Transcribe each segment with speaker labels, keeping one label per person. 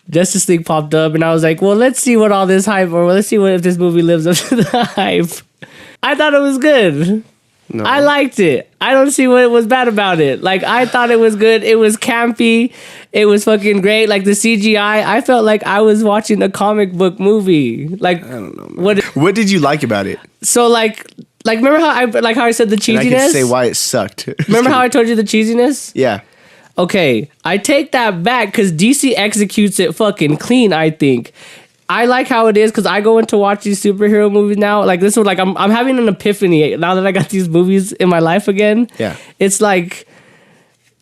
Speaker 1: Justice League popped up, and I was like, well, let's see what all this hype, or let's see what if this movie lives up to the hype. I thought it was good. No. I liked it. I don't see what was bad about it. Like, I thought it was good. It was campy. It was fucking great. Like, the CGI, I felt like I was watching a comic book movie. Like, I don't know, man.
Speaker 2: What did you like about it?
Speaker 1: So, like remember how I said the cheesiness? And I can
Speaker 2: say why it sucked.
Speaker 1: Remember how I told you the cheesiness?
Speaker 2: Yeah.
Speaker 1: Okay, I take that back because DC executes it fucking clean, I think. I like how it is because I go into watch these superhero movies now. Like, this was like, I'm having an epiphany now that I got these movies in my life again.
Speaker 2: Yeah.
Speaker 1: It's like,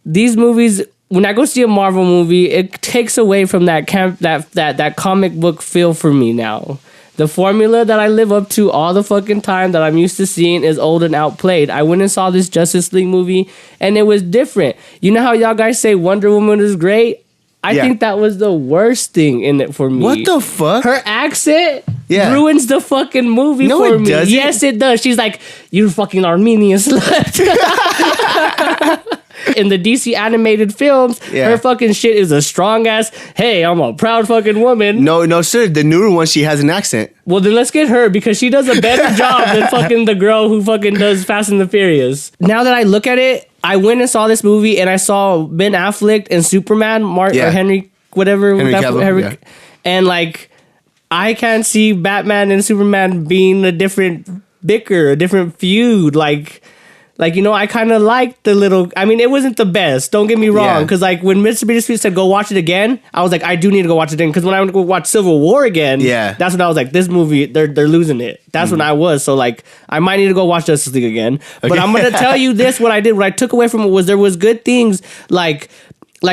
Speaker 1: these movies, when I go see a Marvel movie, it takes away from that comic book feel for me now. The formula that I live up to all the fucking time that I'm used to seeing is old and outplayed. I went and saw this Justice League movie, and it was different. You know how y'all guys say Wonder Woman is great? I think that was the worst thing in it for me.
Speaker 2: What the fuck?
Speaker 1: Her accent ruins the fucking movie for me.
Speaker 2: Doesn't.
Speaker 1: Yes, it does. She's like, you fucking Armenian slut. In the DC animated films, her fucking shit is a strong ass, hey, I'm a proud fucking woman.
Speaker 2: No, sir. The newer one, she has an accent.
Speaker 1: Well, then let's get her because she does a better job than fucking the girl who fucking does Fast and the Furious. Now that I look at it, I went and saw this movie and I saw Ben Affleck and Superman, or Henry Cavill, and like, I can't see Batman and Superman being a different bicker, a different feud, like, you know, I kind of liked the little... I mean, it wasn't the best. Don't get me wrong. Because, like, when Mr. Bittersweet said, go watch it again, I was like, I do need to go watch it again. Because when I went to go watch Civil War again, that's when I was like, this movie, they're losing it. That's when I was. So, like, I might need to go watch Justice League again. Okay. But I'm going to tell you this, what I did. What I took away from it was there was good things, like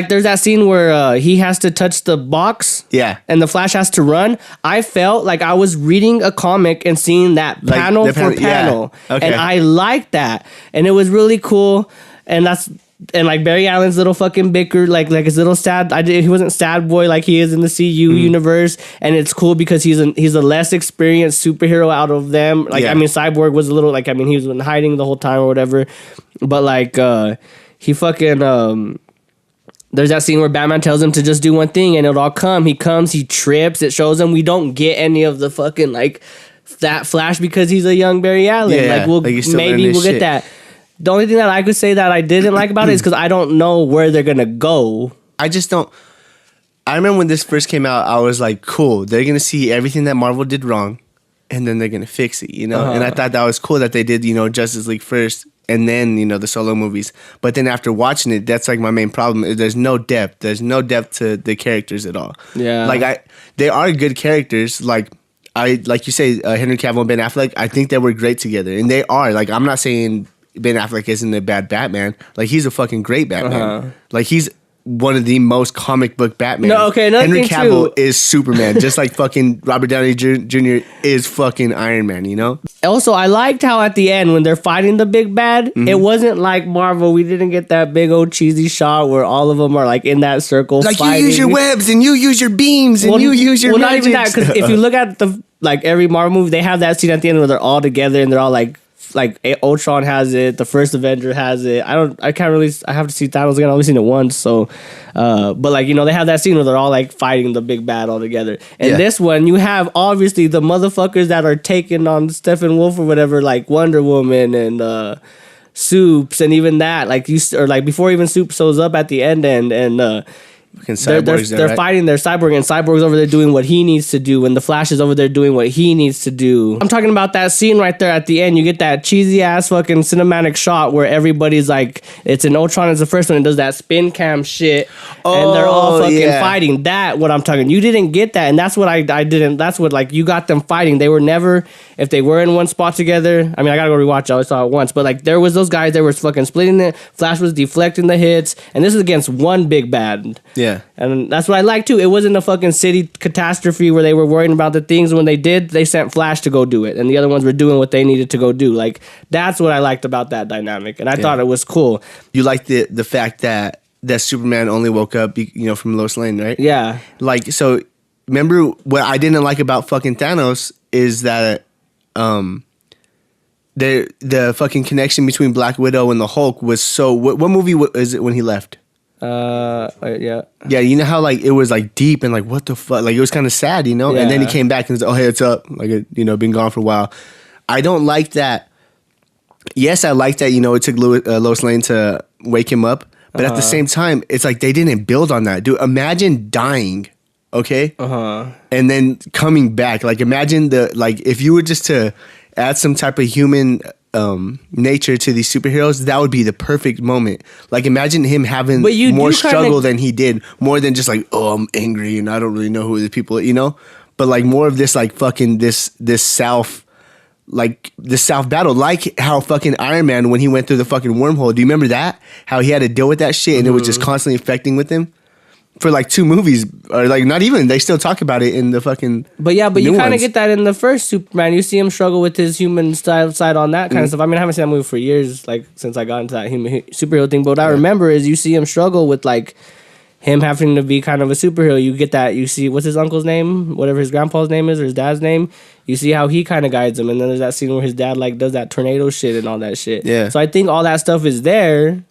Speaker 1: there's that scene where he has to touch the box and the Flash has to run. I felt like I was reading a comic and seeing that like panel for panel. Yeah. Okay. And I liked that. And it was really cool. And like Barry Allen's little fucking bicker, like his little sad, he wasn't sad boy like he is in the CU universe. And it's cool because he's a less experienced superhero out of them. Like, I mean, Cyborg was a little, like, I mean, he was in hiding the whole time or whatever. But like, he fucking, there's that scene where Batman tells him to just do one thing and it'll all come. He comes, he trips, it shows him we don't get any of the fucking, like, that Flash because he's a young Barry Allen. Yeah, like, maybe we'll get that. The only thing that I could say that I didn't like about it is because I don't know where they're going to go.
Speaker 2: I just don't. I remember when this first came out, I was like, cool. They're going to see everything that Marvel did wrong and then they're going to fix it, you know? Uh-huh. And I thought that was cool that they did, you know, Justice League first. And then, you know, the solo movies. But then after watching it, that's like my main problem. There's no depth. There's no depth to the characters at all. Yeah. Like, they are good characters. Like you say, Henry Cavill and Ben Affleck, I think they were great together. And they are. Like, I'm not saying Ben Affleck isn't a bad Batman. Like, he's a fucking great Batman. Uh-huh. Like, he's one of the most comic book Batman.
Speaker 1: No, okay, another
Speaker 2: Henry
Speaker 1: thing
Speaker 2: Cavill
Speaker 1: too.
Speaker 2: is Superman, just like fucking Robert Downey Jr. is fucking Iron Man, you know?
Speaker 1: Also, I liked how at the end, when they're fighting the big bad, it wasn't like Marvel. We didn't get that big old cheesy shot where all of them are like in that circle
Speaker 2: like
Speaker 1: fighting.
Speaker 2: You use your webs and you use your beams and you use your
Speaker 1: magics. Not even that, because if you look at every Marvel movie, they have that scene at the end where they're all together and they're all like Ultron has it, the first Avenger has it. I have to see Thanos again. I've only seen it once, so but like, you know, they have that scene where they're all like fighting the big bad all together. And this one, you have obviously the motherfuckers that are taking on Steppenwolf or whatever, like Wonder Woman and Soups, and even that, like, or like before even Soups shows up at the end, and they're fighting their Cyborg, and Cyborg's over there doing what he needs to do, and the Flash is over there doing what he needs to do. I'm talking about that scene right there at the end. You get that cheesy ass fucking cinematic shot where everybody's like, it's an Ultron is the first one, and does that spin cam shit, and they're all fucking fighting. That what I'm talking. You didn't get that, and that's what I didn't. That's what, like, you got them fighting. They were never, if they were in one spot together. I mean, I gotta go rewatch it. I only saw it once, but like, there was those guys that were fucking splitting it. Flash was deflecting the hits, and this is against one big bad. Yeah. And that's what I like too. It wasn't a fucking city catastrophe where they were worrying about the things. When they did, they sent Flash to go do it, and the other ones were doing what they needed to go do. Like, that's what I liked about that dynamic, and I thought it was cool.
Speaker 2: You liked the fact that Superman only woke up, you know, from Lois Lane, right? Yeah. Like, so remember what I didn't like about fucking Thanos is that the fucking connection between Black Widow and the Hulk was so. What movie is it when he left?
Speaker 1: Yeah.
Speaker 2: Yeah, you know how like it was like deep and like what the fuck, like it was kind of sad, you know.
Speaker 1: Yeah.
Speaker 2: And then he came back and was, oh hey, it's up, like it, you know, been gone for a while. I don't like that. Yes, I like that. You know, it took Lois Lane to wake him up, but at the same time, it's like they didn't build on that. Dude, imagine dying, okay, and then coming back. Like imagine like if you were just to add some type of human nature to these superheroes, that would be the perfect moment. Like imagine him having more struggle than he did, more than just like, oh, I'm angry and I don't really know who the people, you know, but like more of this like fucking this self battle, like how fucking Iron Man when he went through the fucking wormhole. Do you remember that? How he had to deal with that shit and it was just constantly affecting with him for like 2 movies, or like not even. They still talk about it in the fucking. But yeah, but you kind of get that in the first Superman. You see him struggle with his human side on that kind of stuff. I mean, I haven't seen that movie for years, like since I got into that human superhero thing. But what I remember is you see him struggle with like him having to be kind of a superhero. You get that. You see what's his uncle's name, whatever his grandpa's name is, or his dad's name. You see how he kind of guides him, and then there's that scene where his dad like does that tornado shit and all that shit. Yeah. So I think all that stuff is there,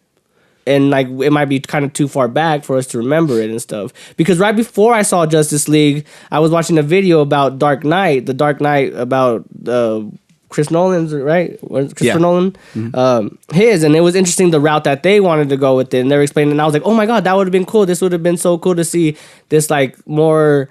Speaker 2: and like it might be kind of too far back for us to remember it and stuff. Because right before I saw Justice League, I was watching a video about Dark Knight, the Dark Knight about Chris Nolan's, right? Christopher Nolan, his, and it was interesting the route that they wanted to go with it, and they were explaining, and I was like, oh my god, that would have been cool. This would have been so cool to see this like more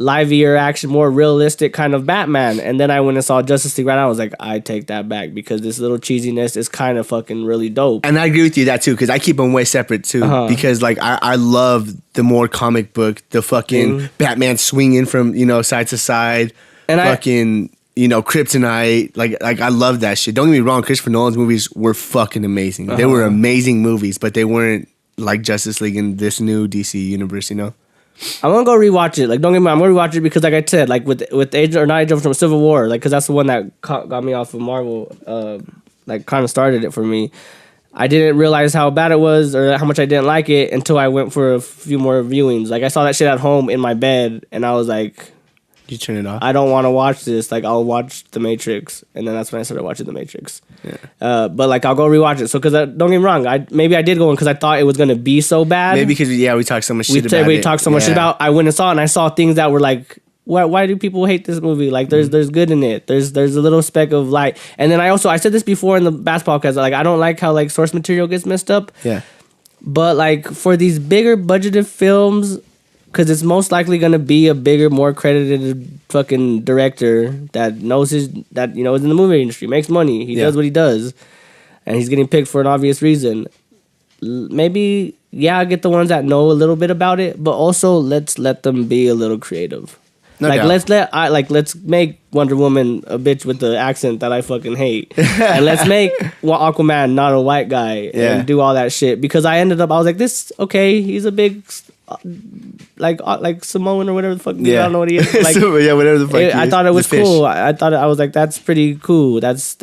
Speaker 2: livelier action, more realistic kind of Batman. And then I went and saw Justice League right now. I was like, I take that back, because this little cheesiness is kind of fucking really dope. And I agree with you that too, because I keep them way separate too. Because like I love the more comic book, the fucking Batman swinging from, you know, side to side, and fucking you know, kryptonite. Like I love that shit. Don't get me wrong, Christopher Nolan's movies were fucking amazing. They were amazing movies, but they weren't like Justice League in this new DC universe, you know? I'm gonna go rewatch it. Like, don't get me wrong, I'm gonna rewatch it because, like I said, like with Age or not Age of from Civil War, like, because that's the one that got me off of Marvel. Like, kind of started it for me. I didn't realize how bad it was or how much I didn't like it until I went for a few more viewings. Like, I saw that shit at home in my bed, and I was like, you turn it off? I don't want to watch this. Like, I'll watch The Matrix, and then that's when I started watching The Matrix. Yeah. But like, I'll go rewatch it. So, because don't get me wrong, maybe I did go in because I thought it was gonna be so bad. Maybe because we talked so much shit about it. We talked so much shit about. I went and saw it, and I saw things that were like, why do people hate this movie? Like, there's good in it. There's a little speck of light. And then I said this before in the basketball podcast. Like, I don't like how like source material gets messed up. Yeah. But like for these bigger budgeted films, because it's most likely going to be a bigger, more credited fucking director that knows is in the movie industry, makes money. He does what he does. And he's getting picked for an obvious reason. Maybe, get the ones that know a little bit about it, but also let's let them be a little creative. No doubt. Let's make Wonder Woman a bitch with the accent that I fucking hate. And let's make Aquaman not a white guy and do all that shit. Because I was like, he's a big... like Samoan or whatever the fuck. I don't know what he is. Like, whatever the fuck. I thought it was cool. I was like, that's pretty cool. That's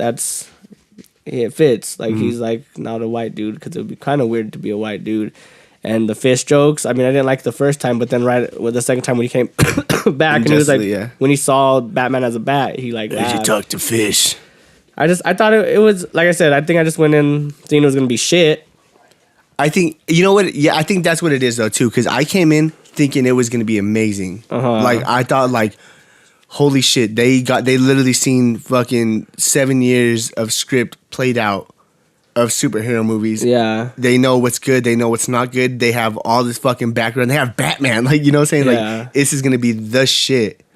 Speaker 2: it fits. Like he's like not a white dude, because it would be kind of weird to be a white dude. And the fish jokes. I mean, I didn't like the first time, but then the second time when he came back and he was like, when he saw Batman as a bat, he like. Did you talk to fish? I thought it was, like I said. I think I just went in thinking it was gonna be shit. I think, you know what? Yeah, I think that's what it is, though, too. Because I came in thinking it was going to be amazing. Like, I thought, like, holy shit. They literally seen fucking 7 years of script played out of superhero movies. Yeah. They know what's good. They know what's not good. They have all this fucking background. They have Batman. Like, you know what I'm saying? Like, this is going to be the shit.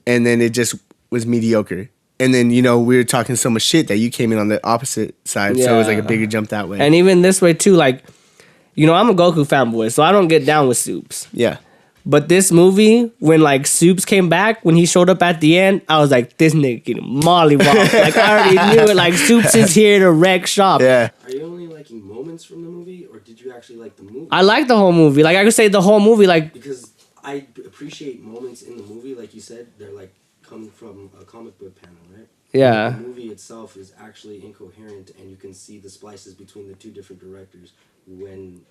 Speaker 2: And then it just was mediocre. And then, we were talking so much shit that you came in on the opposite side. So it was like a bigger jump that way. And even this way, too, like, I'm a Goku fanboy, so I don't get down with Supes. Yeah. But this movie, when, like, Supes came back, when he showed up at the end, I was like, this nigga getting mollywopped. Like, I already knew it. Like, Supes is here to wreck shop. Yeah.
Speaker 3: Are you only liking moments from the movie, or did you actually like the movie?
Speaker 1: I like the whole movie. Like, I could say the whole movie, like...
Speaker 3: Because I appreciate moments in the movie, like you said, they're, like, coming from a comic book panel, right?
Speaker 1: Yeah.
Speaker 3: The movie itself is actually incoherent, and you can see the splices between the two different directors when...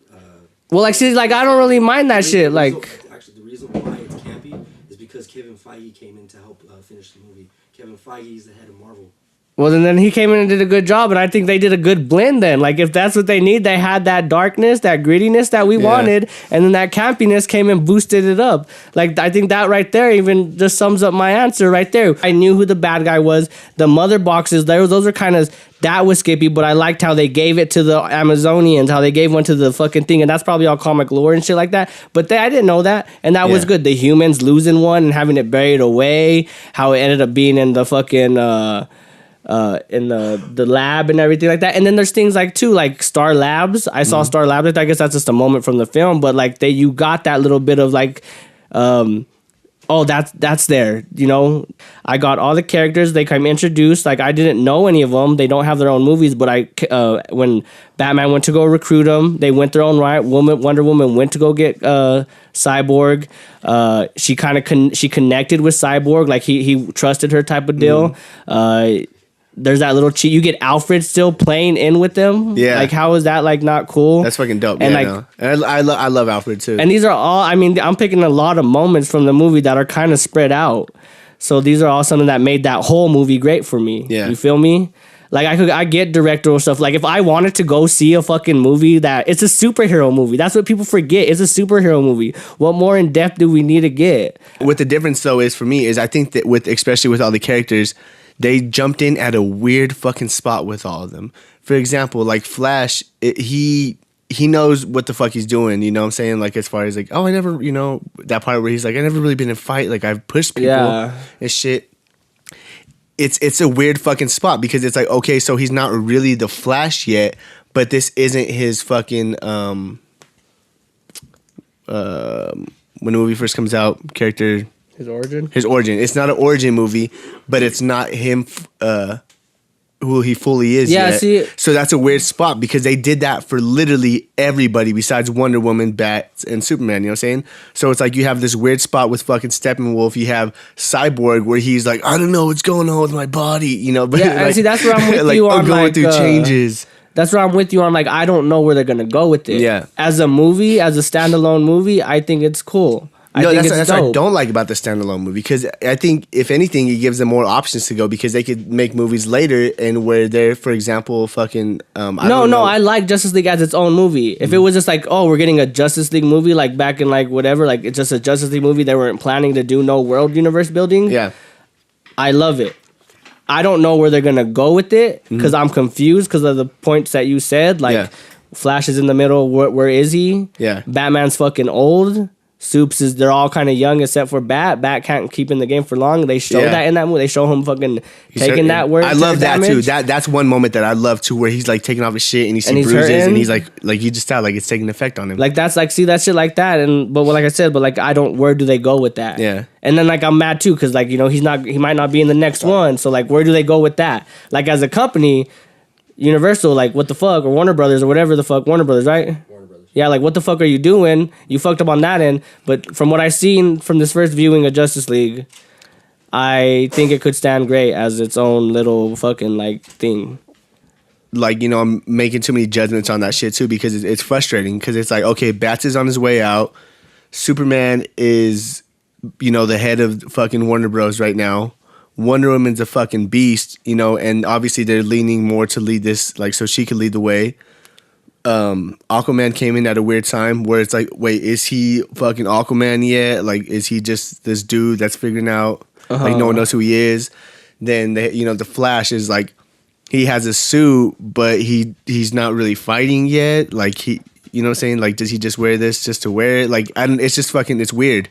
Speaker 1: well, like, see, like, I don't really mind that shit, like...
Speaker 3: Actually, the reason why it's campy is because Kevin Feige came in to help finish the movie. Kevin Feige is the head of Marvel.
Speaker 1: Well, then he came in and did a good job, and I think they did a good blend then. Like, if that's what they need, they had that darkness, that grittiness that we wanted, and then that campiness came and boosted it up. Like, I think that right there even just sums up my answer right there. I knew who the bad guy was. The mother boxes, those are kind of, that was skippy, but I liked how they gave it to the Amazonians, how they gave one to the fucking thing, and that's probably all comic lore and shit like that. But I didn't know that, and that was good. The humans losing one and having it buried away, how it ended up being in the fucking... in the lab and everything like that. And then there's things like too, like Star Labs. I saw Star Labs. I guess that's just a moment from the film, but like you got that little bit of like, oh, that's there. You know, I got all the characters. They came introduced. Like I didn't know any of them. They don't have their own movies, but when Batman went to go recruit them, they went their own right. Wonder Woman went to go get Cyborg. She connected with Cyborg. Like he trusted her type of deal. There's that little cheat. You get Alfred still playing in with them. Yeah. Like, how is that, like, not cool?
Speaker 2: That's fucking dope. And, and I love Alfred, too.
Speaker 1: And these are all, I mean, I'm picking a lot of moments from the movie that are kind of spread out. So these are all something that made that whole movie great for me. Yeah. You feel me? Like, I get directorial stuff. Like, if I wanted to go see a fucking movie that, it's a superhero movie. That's what people forget. It's a superhero movie. What more in depth do we need to get?
Speaker 2: What the difference, though, is for me, is I think that especially with all the characters, they jumped in at a weird fucking spot with all of them. For example, like Flash, he knows what the fuck he's doing, you know what I'm saying? Like, as far as like, oh, I never, you know, that part where he's like, I never really been in a fight. Like, I've pushed people and shit. It's a weird fucking spot because it's like, okay, so he's not really the Flash yet, but this isn't his fucking, when the movie first comes out, character...
Speaker 1: His origin?
Speaker 2: His origin. It's not an origin movie, but it's not him who he fully is yet. See, so that's a weird spot because they did that for literally everybody besides Wonder Woman, Bats, and Superman, you know what I'm saying? So it's like you have this weird spot with fucking Steppenwolf. You have Cyborg where he's like, I don't know what's going on with my body, you know? But
Speaker 1: yeah, like, see, that's where I'm with you on
Speaker 2: going through changes.
Speaker 1: That's where I'm with you on, like, I don't know where they're going to go with it. Yeah. As a movie, as a standalone movie, I think it's cool.
Speaker 2: That's what I don't like about the standalone movie because I think if anything it gives them more options to go because they could make movies later and where they're, for example, fucking I
Speaker 1: like Justice League as its own movie. If it was just like, oh, we're getting a Justice League movie like back in like whatever, like it's just a Justice League movie, they weren't planning to do no world universe building. Yeah, I love it. I don't know where they're gonna go with it because I'm confused because of the points that you said. Like Flash is in the middle. Where is he? Yeah, Batman's fucking old. Soups they're all kind of young except for Bat. Bat can't keep in the game for long. They show that in that movie. They show him fucking taking that word.
Speaker 2: I love that too. That's one moment that I love too, where he's like taking off his shit and he sees bruises hurting. And he's like you just tell like it's taking effect on him.
Speaker 1: Like that's like see that shit like that. And but like I said, but like I don't. Where do they go with that? Yeah. And then like I'm mad too because like you know he might not be in the next one. So like where do they go with that? Like as a company, Universal, like what the fuck, or Warner Brothers or whatever the fuck, Warner Brothers, right? Yeah, like, what the fuck are you doing? You fucked up on that end. But from what I've seen from this first viewing of Justice League, I think it could stand great as its own little fucking, like, thing.
Speaker 2: Like, you know, I'm making too many judgments on that shit, too, because it's frustrating. Because it's like, okay, Bats is on his way out. Superman is, you know, the head of fucking Warner Bros. Right now. Wonder Woman's a fucking beast, you know, and obviously they're leaning more to lead this, like, so she could lead the way. Aquaman came in at a weird time where it's like, wait, is he fucking Aquaman yet? Like, is he just this dude that's figuring out, like, no one knows who he is? Then, the Flash is like, he has a suit, but he's not really fighting yet. Like, you know what I'm saying? Like, does he just wear this just to wear it? Like, it's just fucking, it's weird.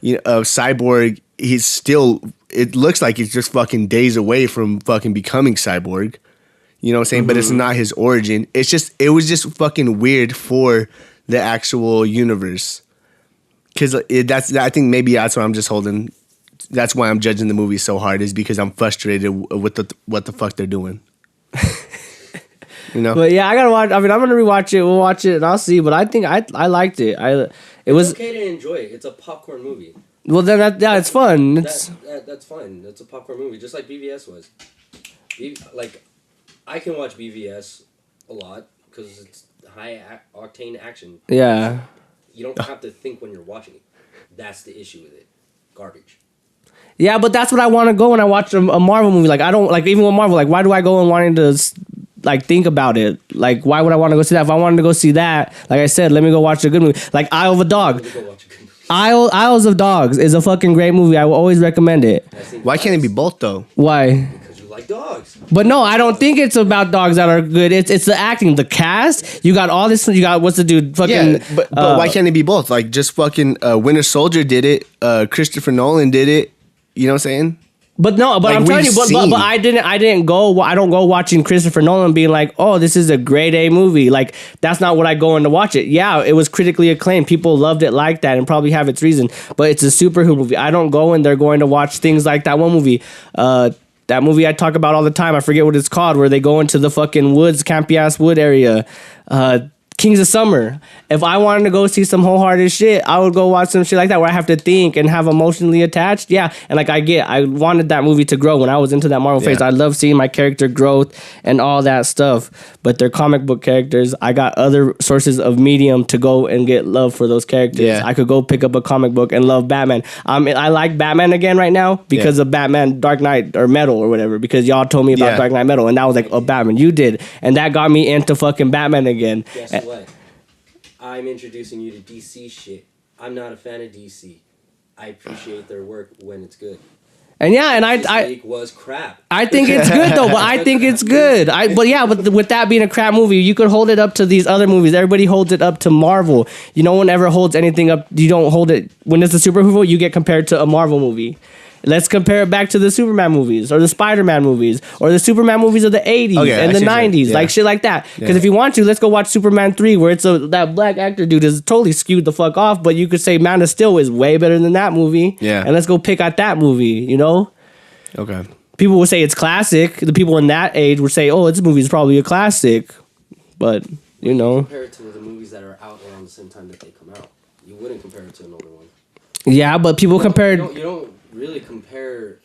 Speaker 2: You know, Cyborg, he's still, it looks like he's just fucking days away from fucking becoming Cyborg. You know what I'm saying? Mm-hmm. But it's not his origin. It was just fucking weird for the actual universe. Because I think maybe that's why I'm just holding. That's why I'm judging the movie so hard is because I'm frustrated with what the fuck they're doing. You know? But
Speaker 1: yeah, I gotta watch. I mean, I'm gonna rewatch it. We'll watch it and I'll see. But I think I liked it. It was
Speaker 3: okay to enjoy it. It's a popcorn movie.
Speaker 1: Well, then it's fun.
Speaker 3: That's fine. It's a popcorn movie, just like BVS was. I can watch BVS a lot because it's high octane action. Yeah. You don't have to think when you're watching it. That's the issue with it. Garbage.
Speaker 1: Yeah, but that's what I want to go when I watch a Marvel movie. Like I don't like even with Marvel. Like why do I go and wanting to like think about it? Like why would I want to go see that? If I wanted to go see that, like I said, let me go watch a good movie. Like Isle of a Dog. Isles of Dogs is a fucking great movie. I will always recommend it.
Speaker 2: Why can't it be both though?
Speaker 1: Why?
Speaker 3: Because you like dogs.
Speaker 1: But no, I don't think it's about dogs that are good. It's the acting, the cast. You got all this. You got what's the dude? Fucking.
Speaker 2: Yeah, but why can't it be both? Like just fucking Winter Soldier did it. Christopher Nolan did it. You know what I'm saying?
Speaker 1: But no, but like I'm telling you, but I don't go watching Christopher Nolan being like, oh, this is a grade A movie. Like that's not what I go in to watch it. Yeah, it was critically acclaimed. People loved it like that and probably have its reason. But it's a superhero movie. I don't go in there going to watch things like that one movie. That movie I talk about all the time. I forget what it's called, where they go into the fucking woods, campy ass wood area. Kings of Summer. If I wanted to go see some wholehearted shit, I would go watch some shit like that where I have to think and have emotionally attached. Yeah, and like I wanted that movie to grow when I was into that Marvel phase. I love seeing my character growth and all that stuff. But they're comic book characters. I got other sources of medium to go and get love for those characters. Yeah. I could go pick up a comic book and love Batman. I like Batman again right now because of Batman Dark Knight or Metal or whatever, because y'all told me about Dark Knight Metal and that was like, oh, Batman, you did. And that got me into fucking Batman again.
Speaker 3: Guess what? I'm introducing you to DC shit. I'm not a fan of DC. I appreciate their work when it's good.
Speaker 1: And yeah, and
Speaker 3: I was crap.
Speaker 1: I think it's good though, but I think it's good. But with that being a crap movie, you could hold it up to these other movies. Everybody holds it up to Marvel. No one ever holds anything up. You don't hold it when it's a superhero. You get compared to a Marvel movie. Let's compare it back to the Superman movies or the Spider-Man movies or the Superman movies of the 80s and the 90s, like shit like that. Because if you want to, let's go watch Superman 3 where it's that black actor dude is totally skewed the fuck off, but you could say Man of Steel is way better than that movie. Yeah. And let's go pick out that movie, you know? Okay. People would say it's classic. The people in that age would say, oh, this movie is probably a classic. But, you know.
Speaker 3: Compare it to the movies that are out around the same time that they come out. You wouldn't compare it to an older one.
Speaker 1: Yeah, but people compare...
Speaker 3: You don't really compare.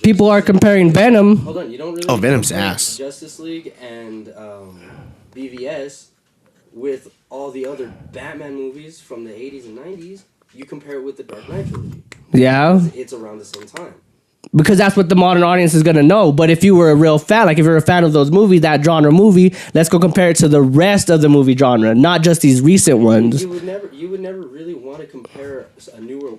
Speaker 1: People are comparing Venom.
Speaker 3: Hold on, you don't really.
Speaker 2: Oh, Venom's ass.
Speaker 3: Justice League and BVS with all the other Batman movies from the 80s and 90s. You compare it with the Dark Knight trilogy.
Speaker 1: Yeah,
Speaker 3: it's around the same time.
Speaker 1: Because that's what the modern audience is gonna know. But if you were a real fan, like if you're a fan of those movies, that genre movie, let's go compare it to the rest of the movie genre, not just these recent ones.
Speaker 3: You would never really want to compare a newer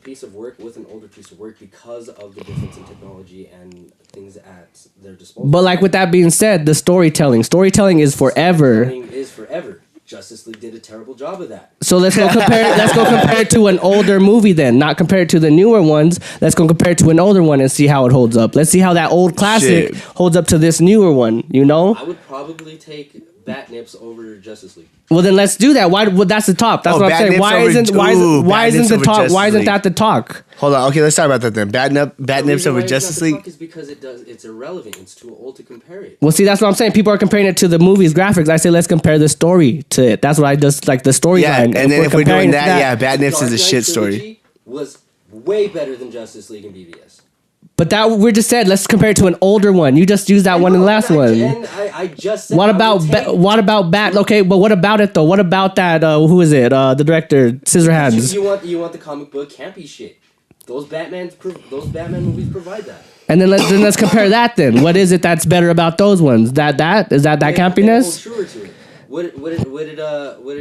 Speaker 3: piece of work with an older piece of work because of the difference in technology and things at their disposal.
Speaker 1: But like with that being said, the storytelling is forever.
Speaker 3: Storytelling is forever. Justice League did a terrible job of that.
Speaker 1: So let's go compare. Let's go compare it to an older movie then, not compare it to the newer ones. Let's go compare it to an older one and see how it holds up. Let's see how that old classic holds up to this newer one. You know,
Speaker 3: I would probably take Batnips over Justice League.
Speaker 1: Well, then let's do that. Why? Well, that's the top. That's what I'm saying. Why isn't the talk? Why isn't that the talk?
Speaker 2: Hold on. Okay, let's talk about that then. Batnips over Justice League.
Speaker 3: Is because it's irrelevant. It's too old to compare it.
Speaker 1: Well, see, that's what I'm saying. People are comparing it to the movie's graphics. I say let's compare the story to it. That's what I just like the storyline.
Speaker 2: Yeah, and then if we're doing that, Batnips is a shit story.
Speaker 3: Was way better than Justice League and BVS.
Speaker 1: But that we just said, let's compare it to an older one. You just used that one in the last one.
Speaker 3: I just said
Speaker 1: what about Bat? Okay, but what about it though? What about that? Who is it? The director, Scissorhands.
Speaker 3: You want the comic book campy shit. Those Batman movies provide that.
Speaker 1: And then let's compare that then. What is it that's better about those ones? That campiness?
Speaker 3: True to it. What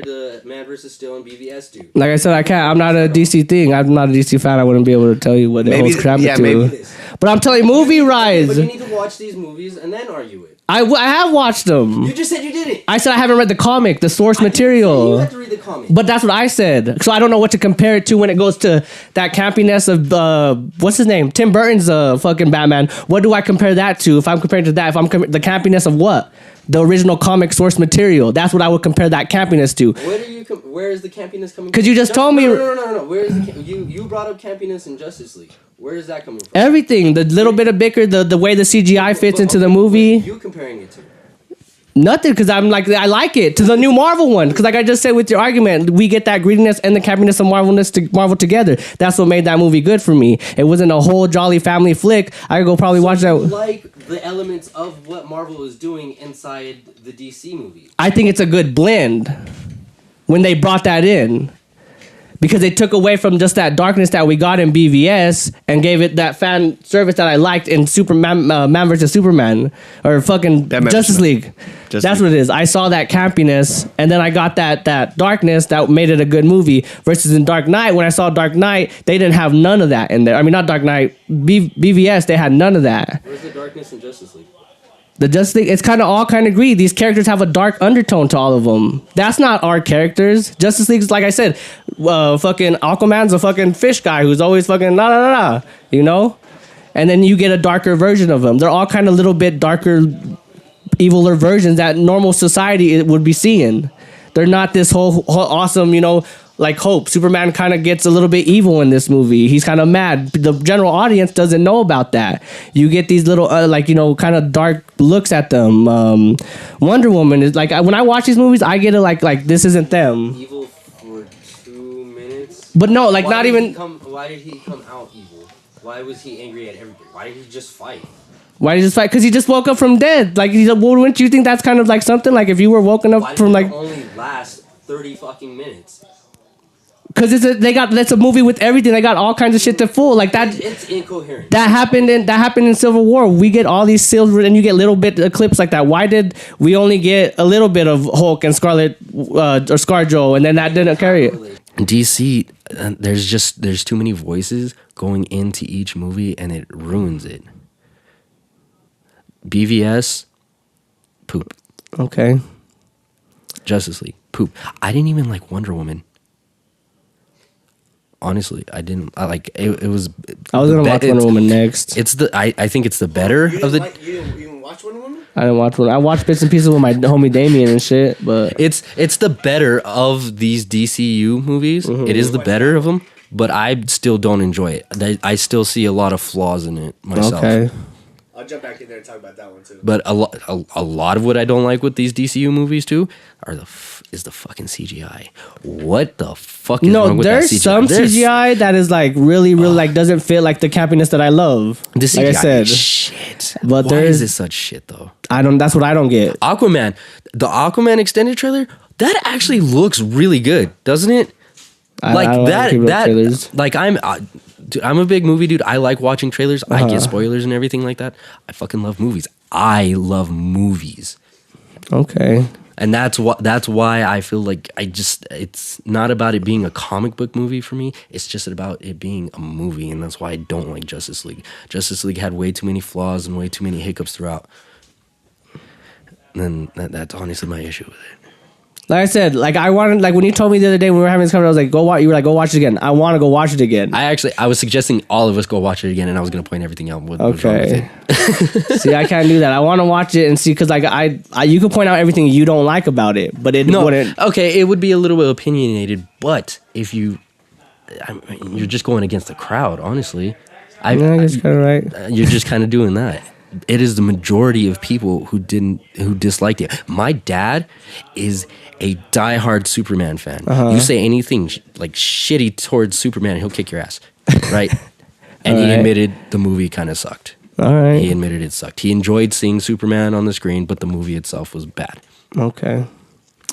Speaker 3: did Man vs. Steel and BVS do?
Speaker 1: Like I said, I can't. I'm not a DC thing. I'm not a DC fan. I wouldn't be able to tell you what it holds crap to.
Speaker 2: Maybe.
Speaker 1: But I'm telling you, movie rise.
Speaker 3: But you need to watch these movies and then argue it.
Speaker 1: I have watched them.
Speaker 3: You just said you didn't.
Speaker 1: I said I haven't read the comic, the source material.
Speaker 3: You have to read the comic.
Speaker 1: But that's what I said. So I don't know what to compare it to when it goes to that campiness of what's his name? Tim Burton's fucking Batman. What do I compare that to? If I'm comparing to that, if I'm the campiness of what? The original comic source material. That's what I would compare that campiness to.
Speaker 3: Where is the campiness coming from?
Speaker 1: Because you just told me.
Speaker 3: No. Where is you brought up campiness in Justice League. Where is that coming from?
Speaker 1: Everything. The little bit of bicker, the way the CGI fits into the movie.
Speaker 3: What are you comparing it to?
Speaker 1: Nothing, because I'm like, I like it. To the new Marvel one. Because like I just said with your argument, we get that greediness and the campiness of Marvel together. That's what made that movie good for me. It wasn't a whole jolly family flick. I could go probably watch that.
Speaker 3: Like the elements of what Marvel is doing inside the DC movie.
Speaker 1: I think it's a good blend when they brought that in. because they took away from just that darkness that we got in BVS and gave it that fan service that I liked in Superman, Man vs. Superman, or fucking
Speaker 2: Batman
Speaker 1: Justice League. That's what it is. I saw that campiness, and then I got that darkness that made it a good movie. Versus in Dark Knight, when I saw Dark Knight, they didn't have none of that in there. I mean, not Dark Knight, BVS, they had none of that.
Speaker 3: Where's the darkness in Justice League?
Speaker 1: The Justice League, it's kind of all kind of greed. These characters have a dark undertone to all of them. That's not our characters. Justice League's, like I said, fucking Aquaman's a fucking fish guy who's always fucking you know? And then you get a darker version of them. They're all kind of little bit darker, eviler versions that normal society would be seeing. They're not this whole awesome, you know, like Hope. Superman kind of gets a little bit evil in this movie. He's kind of mad. The general audience doesn't know about that. You get these little, like, you know, kind of dark looks at them. Wonder Woman is like, when I watch these movies, I get it like this isn't them.
Speaker 3: Evil for 2 minutes?
Speaker 1: But no, like, not even...
Speaker 3: Why did he come out evil? Why was he angry at everything? Why did he just fight?
Speaker 1: Why did he just fight? Because he just woke up from dead. Like, wouldn't you think that's kind of like something? Like, if you were woken up from like...
Speaker 3: Why did it only last 30 fucking minutes?
Speaker 1: Because that's a movie with everything. They got all kinds of shit to fool like that.
Speaker 3: It's incoherent.
Speaker 1: That happened in Civil War. We get all these silver, and you get little bit of clips like that. Why did we only get a little bit of Hulk and Scarlet or ScarJo, and then that didn't carry it?
Speaker 4: DC, there's too many voices going into each movie, and it ruins it. BVS, poop.
Speaker 1: Okay.
Speaker 4: Justice League, poop. I didn't even like Wonder Woman. Honestly, I didn't. I like it. It was.
Speaker 1: I was gonna watch Wonder Woman next.
Speaker 4: It's the. I think it's the better of the.
Speaker 2: You didn't watch Wonder Woman?
Speaker 1: I didn't watch one. I watched bits and pieces with my homie Damien and shit, but
Speaker 4: it's the better of these DCU movies. Mm-hmm. It is the better of them, but I still don't enjoy it. I still see a lot of flaws in it myself. Okay.
Speaker 2: I'll jump back in there and talk about that one too.
Speaker 4: But a lot of what I don't like with these DCU movies too is the fucking CGI. What the fuck is wrong with that CGI?
Speaker 1: There's some CGI that is like really like doesn't fit like the campiness that I love.
Speaker 4: The CGI
Speaker 1: like I said,
Speaker 4: is shit.
Speaker 1: But
Speaker 4: why is it such shit though?
Speaker 1: That's what I don't get.
Speaker 4: Aquaman, the Aquaman extended trailer, that actually looks really good, doesn't it? Like I'm a big movie dude. I like watching trailers. I get spoilers and everything like that. I fucking love movies. I love movies.
Speaker 1: Okay.
Speaker 4: And that's why I feel like it's not about it being a comic book movie for me. It's just about it being a movie, and that's why I don't like Justice League. Justice League had way too many flaws and way too many hiccups throughout. And that's honestly my issue with it.
Speaker 1: Like I said, like I wanted, like when you told me the other day when we were having this conversation, I was like, go watch. You were like, go watch it again. I want to go watch it again.
Speaker 4: I was suggesting all of us go watch it again, and I was gonna point everything out.
Speaker 1: Okay. See, I can't do that. I want to watch it and see because like you could point out everything you don't like about it, but it wouldn't.
Speaker 4: Okay, it would be a little bit opinionated, but if you're just going against the crowd, honestly.
Speaker 1: I guess kind of right.
Speaker 4: You're just kind of doing that. It is the majority of people who disliked it. My dad is a diehard Superman fan. You say anything like shitty towards Superman, he'll kick your ass, right? And he admitted the movie kind of sucked.
Speaker 1: All right.
Speaker 4: He admitted it sucked. He enjoyed seeing Superman on the screen, but the movie itself was bad.
Speaker 1: Okay.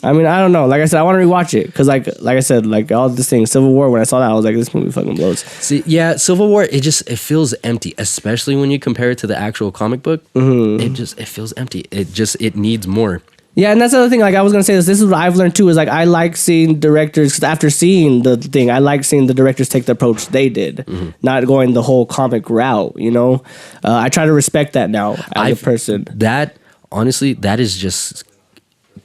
Speaker 1: I mean, I don't know. Like I said, I want to rewatch it because, like I said, like all this thing, Civil War. When I saw that, I was like, this movie fucking blows.
Speaker 4: See, yeah, Civil War. It feels empty, especially when you compare it to the actual comic book. Mm-hmm. It feels empty. It needs more.
Speaker 1: Yeah, and that's the other thing. Like I was gonna say this is what I've learned too. Is like I like seeing directors because after seeing the thing, I like seeing the directors take the approach they did, not going the whole comic route. You know, I try to respect that now as a person.
Speaker 4: That honestly, that is just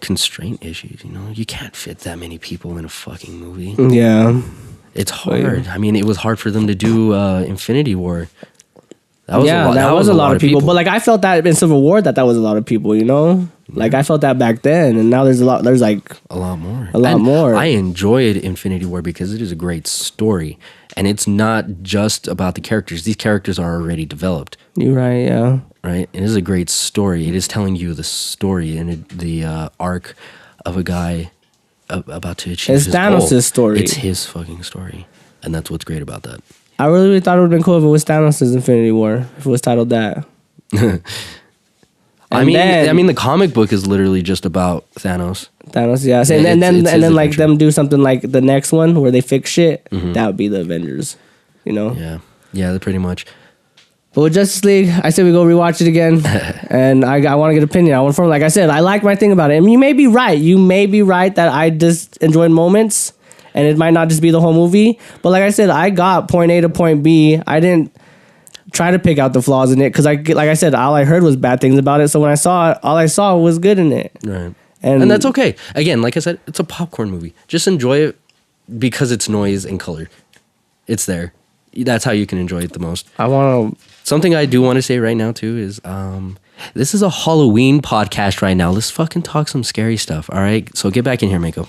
Speaker 4: constraint issues. You know, you can't fit that many people in a fucking movie.
Speaker 1: Yeah,
Speaker 4: it's hard. I mean, it was hard for them to do Infinity War. That was a lot of people. But like I felt that in Civil War that was a lot of people. You know. Like I felt that back then, and now there's like a lot more. I enjoyed Infinity War because it is a great story, and it's not just about the characters. These characters are already developed.
Speaker 1: You're right, yeah.
Speaker 4: Right. It is a great story. It is telling you the story and the arc of a guy about to achieve his goal. It's Thanos' story. It's his fucking story, and that's what's great about that.
Speaker 1: I really thought it would have been cool if it was Thanos' Infinity War. If it was titled that.
Speaker 4: I mean, the comic book is literally just about Thanos.
Speaker 1: Thanos, yeah. And then like them do something like the next one where they fix shit. That would be the Avengers, you know?
Speaker 4: Yeah, pretty much.
Speaker 1: But with Justice League, I said we go rewatch it again, and I want to get opinion. I want from, like I said, I like my thing about it. And you may be right. You may be right that I just enjoyed moments, and it might not just be the whole movie. But like I said, I got point A to point B. I didn't try to pick out the flaws in it because, like I said, all I heard was bad things about it. So when I saw it, all I saw was good in it.
Speaker 4: Right. And that's okay. Again, like I said, it's a popcorn movie. Just enjoy it because it's noise and color. It's there. That's how you can enjoy it the most. Something I do want to say right now too is this is a Halloween podcast right now. Let's fucking talk some scary stuff. All right. So get back in here, Mako.